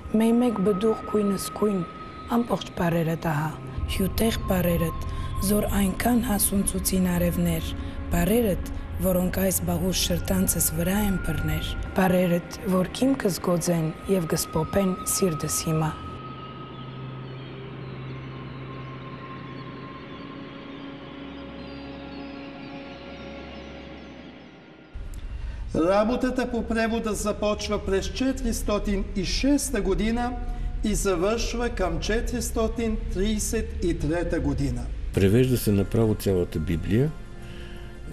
Մեկ մեկ բդուղ կույնս կույն, ամբողջ բարերը տահա, հյութեղ բարերդ, զոր այնքան հասունցուցին արևներ, բարերդ, որոնք այս բաղուս շրտանցս վրա են բռներ, բարերդ, որ կիմքս գոձեն և գսպոպեն սիրտս հիմա։ Работата по превода започва през 406 година и завършва към 433 година. Превежда се направо цялата Библия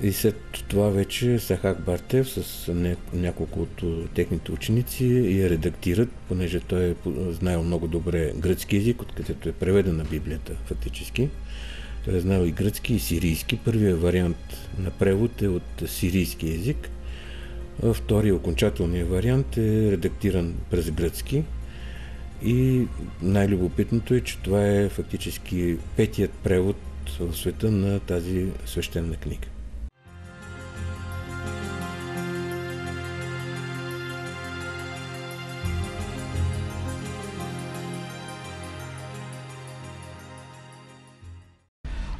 и след това вече Сахак Бартев с няколко от техните ученици я редактират, понеже той е знаел много добре гръцки език, откъдето е преведена Библията фактически. Той е знаел и гръцки, и сирийски. Първият вариант на превод е от сирийски език. Втория, окончателният вариант е редактиран през гръцки и най-любопитното е, че това е фактически петият превод в света на тази свещена книга.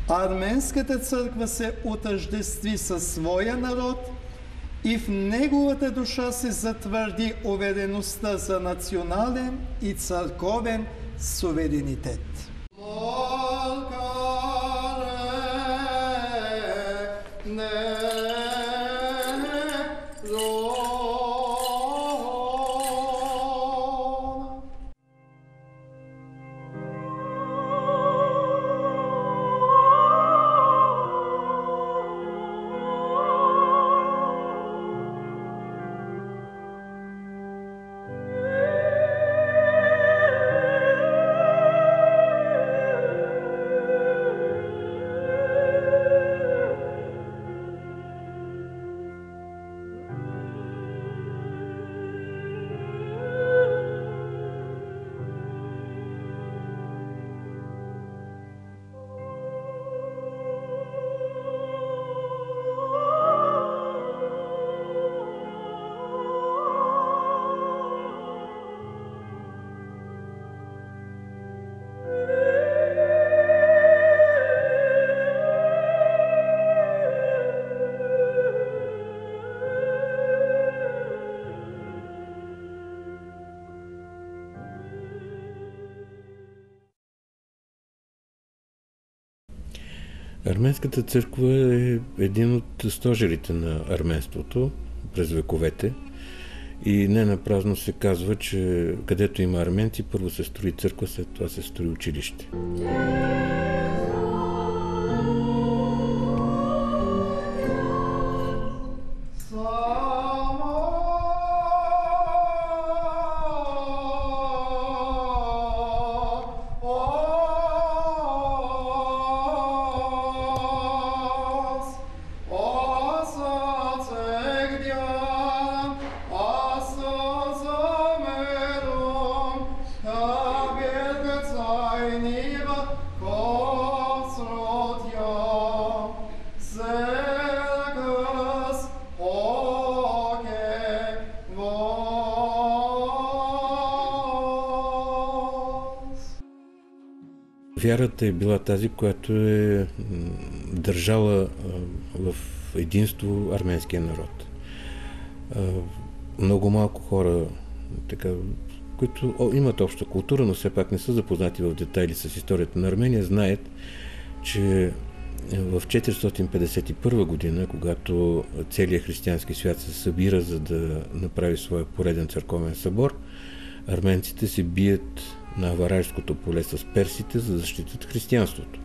Арменската църква се отъждестви със своя народ и в неговата душа се затвърди увереността за национален и църковен суверенитет. Арменската църква е един от стожерите на арменството през вековете и не напразно се казва, че където има арменци, първо се строи църква, след това се строи училище. Вярата е била тази, която е държала в единство арменския народ. Много малко хора, които имат обща култура, но все пак не са запознати в детайли с историята на Армения, знаят, че в 451 година, когато целият християнски свят се събира, за да направи своя пореден църковен събор, арменците се бият на Аварайското поле с персите, за да защитят християнството.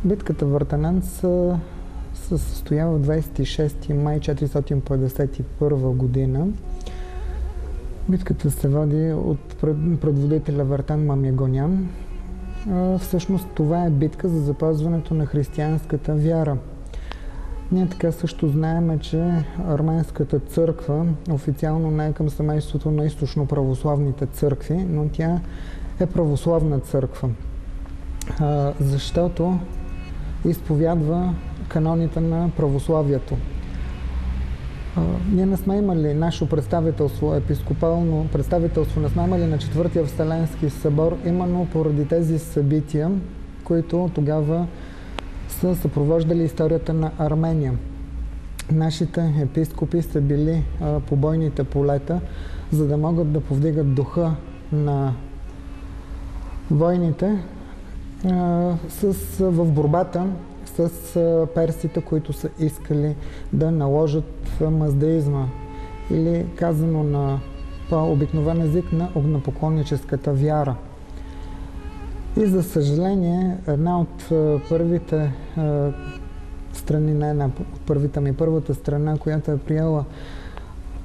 Битката Вартанан се състоява в 26 май 451 година. Битката се води от предводителя Вартан Мамягонян. Всъщност това е битка за запазването на християнската вяра. Ние така също знаем, че арменската църква официално не е към семейството на източно-православните църкви, но тя е православна църква, защото изповядва каноните на православието. Ние не сме имали наше представителство, епископално представителство, не сме имали на Четвъртия Вселенски събор, именно поради тези събития, които тогава са съпровождали историята на Армения. Нашите епископи са били по бойните полета, за да могат да повдигат на войните в борбата с персите, които са искали да наложат маздеизма, или казано на по-обикновен език на огнепоклонническата вяра. И за съжаление, една от първите страни, не една от първите ми, първата страна, която е приела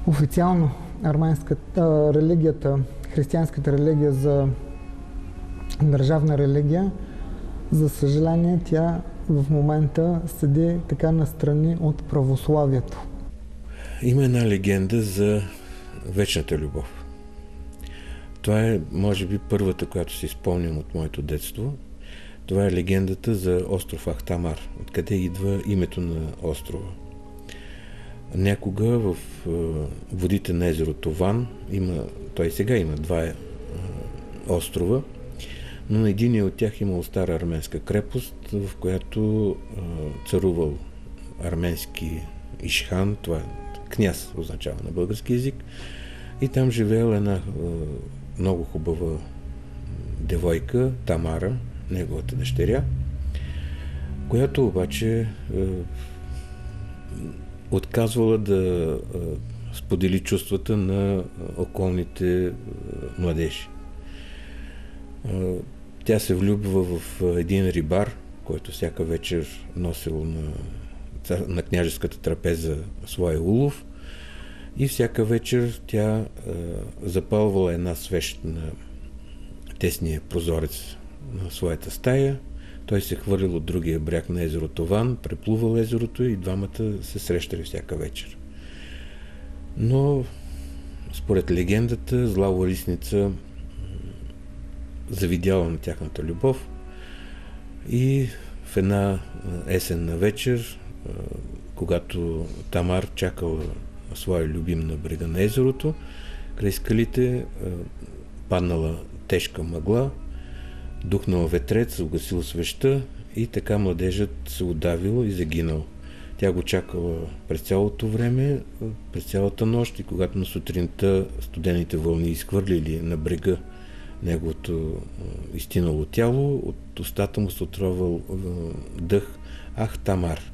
официално арменската религията, християнската религия за държавна религия, за съжаление, тя в момента седи така настрани от православието. Има една легенда за вечната любов. Това е, може би, първата, която си спомням от моето детство. Това е легендата за остров Ахтамар. Откъде идва името на острова. Някога в водите на езеро Тован, той сега има два острова, но на единия от тях имало стара арменска крепост, в която царувал арменски ишхан, това е княз означава на български език, и там живеела една много хубава девойка, Тамара, неговата дъщеря, която обаче отказвала да сподели чувствата на околните младежи. Тя се влюбва в един рибар, който всяка вечер носил на княжеската трапеза своя улов, и всяка вечер тя запалвала една свещ на тесния прозорец на своята стая. Той се хвърлил от другия бряг на езеро Тован, преплувал езерото и двамата се срещали всяка вечер. Но според легендата, зла ларисница завидяла на тяхната любов и в една есенна вечер, когато Тамар чакала своя любим на брега на езерото, край скалите паднала тежка мъгла, духнал ветрец, угасил свеща и така младежът се удавил и загинал. Тя го чакала през цялото време, през цялата нощ, и когато на сутринта студените вълни изхвърлили на брега неговото изтинало тяло, от устата му се отровал дъх Ахтамар.